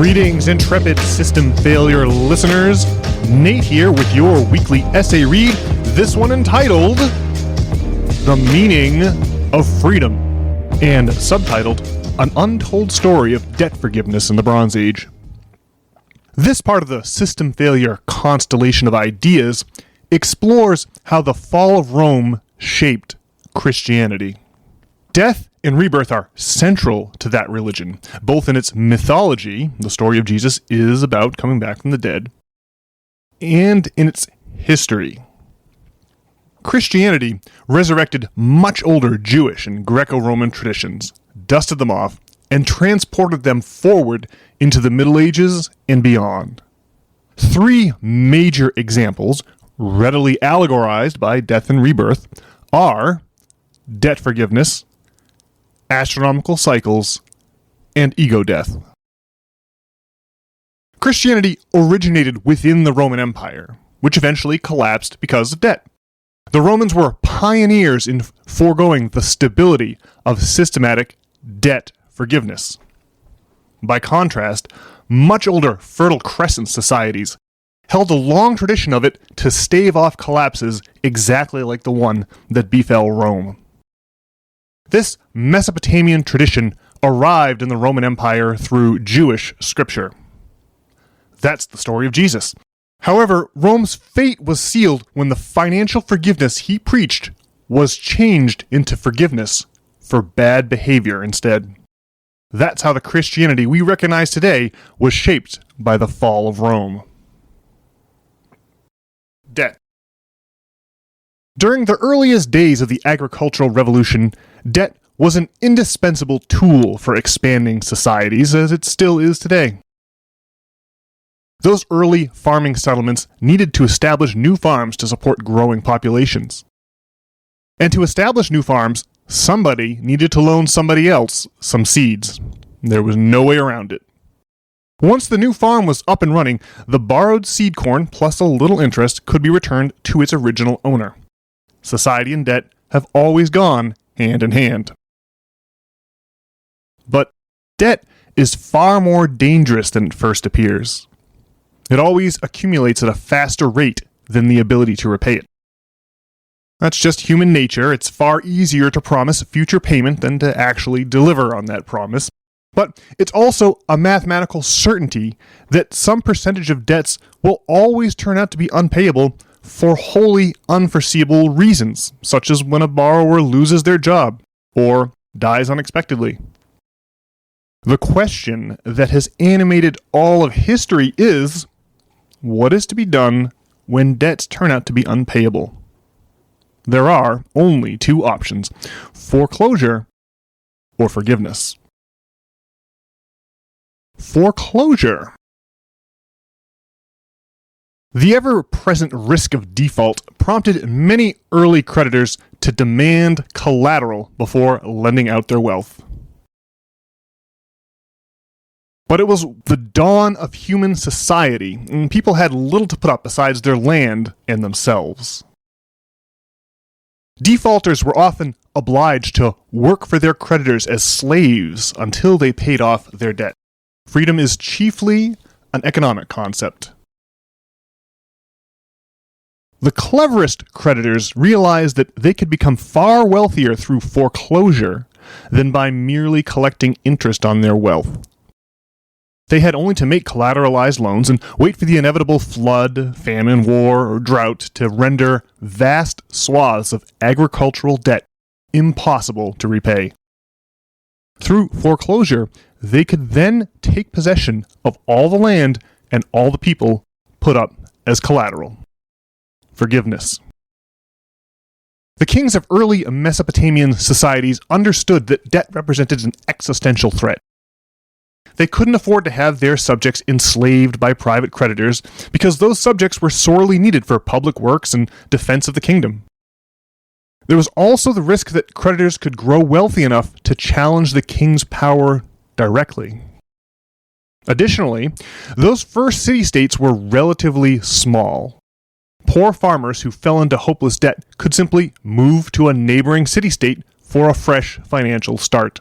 Greetings, intrepid system failure listeners. Nate here with your weekly essay read, this one entitled The Meaning of Freedom, and subtitled An Untold Story of Debt Forgiveness in the Bronze Age. This part of the system failure constellation of ideas explores how the fall of Rome shaped Christianity. Death and rebirth are central to that religion, both in its mythology, the story of Jesus is about coming back from the dead, and in its history. Christianity resurrected much older Jewish and Greco-Roman traditions, dusted them off, and transported them forward into the Middle Ages and beyond. Three major examples, readily allegorized by death and rebirth, are debt forgiveness, astronomical cycles, and ego death. Christianity originated within the Roman Empire, which eventually collapsed because of debt. The Romans were pioneers in foregoing the stability of systematic debt forgiveness. By contrast, much older Fertile Crescent societies held a long tradition of it to stave off collapses exactly like the one that befell Rome. This Mesopotamian tradition arrived in the Roman Empire through Jewish scripture. That's the story of Jesus. However, Rome's fate was sealed when the financial forgiveness he preached was changed into forgiveness for bad behavior instead. That's how the Christianity we recognize today was shaped by the fall of Rome. Debt. During the earliest days of the agricultural revolution, debt was an indispensable tool for expanding societies, as it still is today. Those early farming settlements needed to establish new farms to support growing populations. And to establish new farms, somebody needed to loan somebody else some seeds. There was no way around it. Once the new farm was up and running, the borrowed seed corn plus a little interest could be returned to its original owner. Society and debt have always gone hand in hand. But debt is far more dangerous than it first appears. It always accumulates at a faster rate than the ability to repay it. That's just human nature. It's far easier to promise future payment than to actually deliver on that promise. But it's also a mathematical certainty that some percentage of debts will always turn out to be unpayable for wholly unforeseeable reasons, such as when a borrower loses their job or dies unexpectedly. The question that has animated all of history is, what is to be done when debts turn out to be unpayable? There are only two options: foreclosure or forgiveness. Foreclosure. The ever-present risk of default prompted many early creditors to demand collateral before lending out their wealth. But it was the dawn of human society, and people had little to put up besides their land and themselves. Defaulters were often obliged to work for their creditors as slaves until they paid off their debt. Freedom is chiefly an economic concept. The cleverest creditors realized that they could become far wealthier through foreclosure than by merely collecting interest on their wealth. They had only to make collateralized loans and wait for the inevitable flood, famine, war, or drought to render vast swaths of agricultural debt impossible to repay. Through foreclosure, they could then take possession of all the land and all the people put up as collateral. Forgiveness. The kings of early Mesopotamian societies understood that debt represented an existential threat. They couldn't afford to have their subjects enslaved by private creditors because those subjects were sorely needed for public works and defense of the kingdom. There was also the risk that creditors could grow wealthy enough to challenge the king's power directly. Additionally, those first city-states were relatively small. Poor farmers who fell into hopeless debt could simply move to a neighboring city-state for a fresh financial start.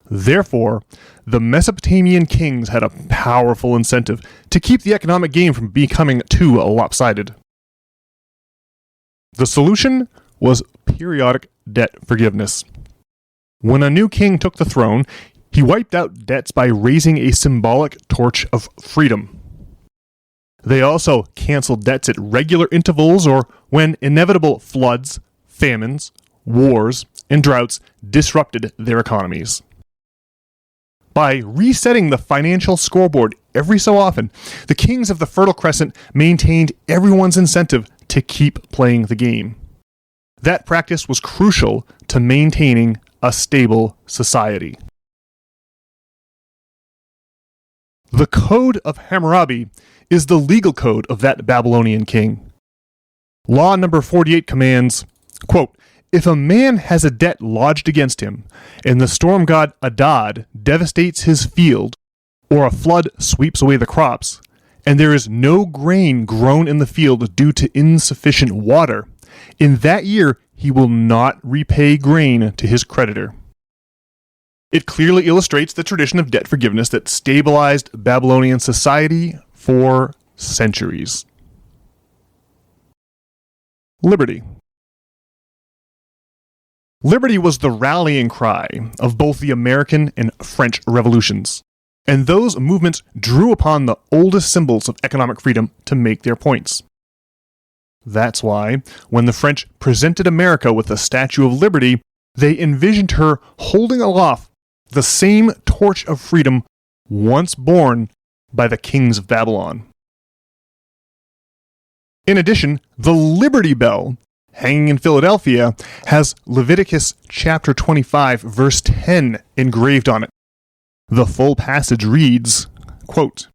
Therefore, the Mesopotamian kings had a powerful incentive to keep the economic game from becoming too lopsided. The solution was periodic debt forgiveness. When a new king took the throne, he wiped out debts by raising a symbolic torch of freedom. They also canceled debts at regular intervals or when inevitable floods, famines, wars, and droughts disrupted their economies. By resetting the financial scoreboard every so often, the kings of the Fertile Crescent maintained everyone's incentive to keep playing the game. That practice was crucial to maintaining a stable society. The Code of Hammurabi is the legal code of that Babylonian king. Law number 48 commands, quote, "If a man has a debt lodged against him, and the storm god Adad devastates his field, or a flood sweeps away the crops, and there is no grain grown in the field due to insufficient water, in that year he will not repay grain to his creditor." It clearly illustrates the tradition of debt forgiveness that stabilized Babylonian society for centuries. Liberty. Liberty was the rallying cry of both the American and French revolutions, and those movements drew upon the oldest symbols of economic freedom to make their points. That's why, when the French presented America with the Statue of Liberty, they envisioned her holding aloft the same torch of freedom once borne by the kings of Babylon. In addition, the Liberty Bell, hanging in Philadelphia, has Leviticus chapter 25, verse 10 engraved on it. The full passage reads, quote,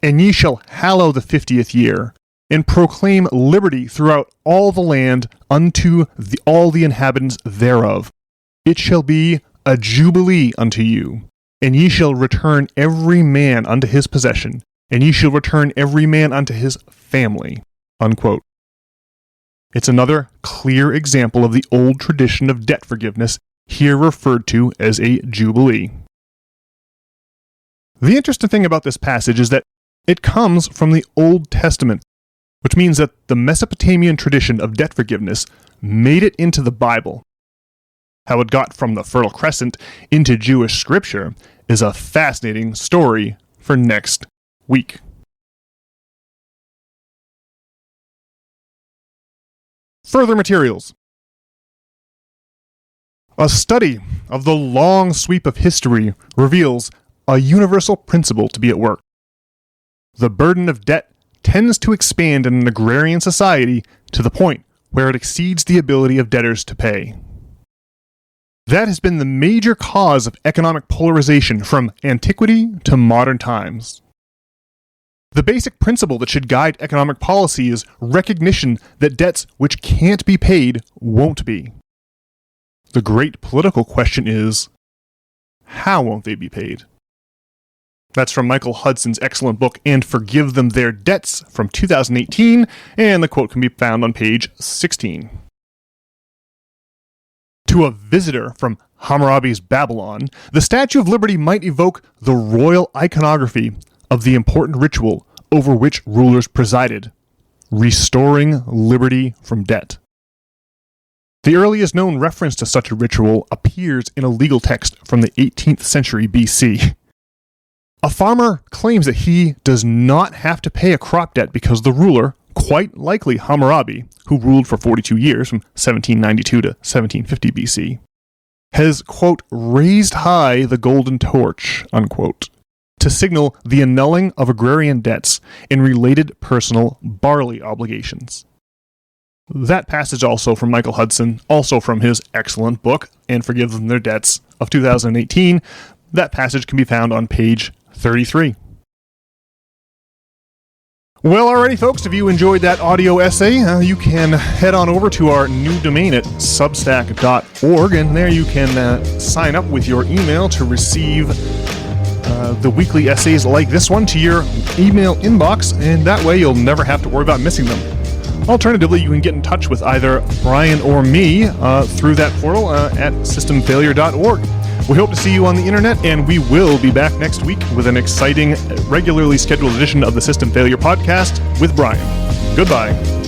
"And ye shall hallow the 50th year, and proclaim liberty throughout all the land unto all the inhabitants thereof. It shall be a jubilee unto you, and ye shall return every man unto his possession, and ye shall return every man unto his family." Unquote. It's another clear example of the old tradition of debt forgiveness, here referred to as a jubilee. The interesting thing about this passage is that it comes from the Old Testament, which means that the Mesopotamian tradition of debt forgiveness made it into the Bible. How it got from the Fertile Crescent into Jewish scripture is a fascinating story for next week. Further materials. A study of the long sweep of history reveals a universal principle to be at work. The burden of debt tends to expand in an agrarian society to the point where it exceeds the ability of debtors to pay. That has been the major cause of economic polarization from antiquity to modern times. The basic principle that should guide economic policy is recognition that debts which can't be paid won't be. The great political question is, how won't they be paid? That's from Michael Hudson's excellent book, And Forgive Them Their Debts, from 2018, and the quote can be found on page 16. To a visitor from Hammurabi's Babylon, the Statue of Liberty might evoke the royal iconography of the important ritual over which rulers presided, restoring liberty from debt. The earliest known reference to such a ritual appears in a legal text from the 18th century BC. A farmer claims that he does not have to pay a crop debt because the ruler, quite likely Hammurabi, who ruled for 42 years from 1792 to 1750 BC, has, quote, raised high the golden torch, unquote, to signal the annulling of agrarian debts and related personal barley obligations. That passage also from Michael Hudson, also from his excellent book, And Forgive Them Their Debts, of 2018. That passage can be found on page 33. Well, alrighty, folks, if you enjoyed that audio essay, you can head on over to our new domain at substack.org, and there you can sign up with your email to receive the weekly essays like this one to your email inbox, and that way you'll never have to worry about missing them. Alternatively, you can get in touch with either Brian or me through that portal at systemfailure.org. We hope to see you on the internet, and we will be back next week with an exciting, regularly scheduled edition of the System Failure Podcast with Brian. Goodbye.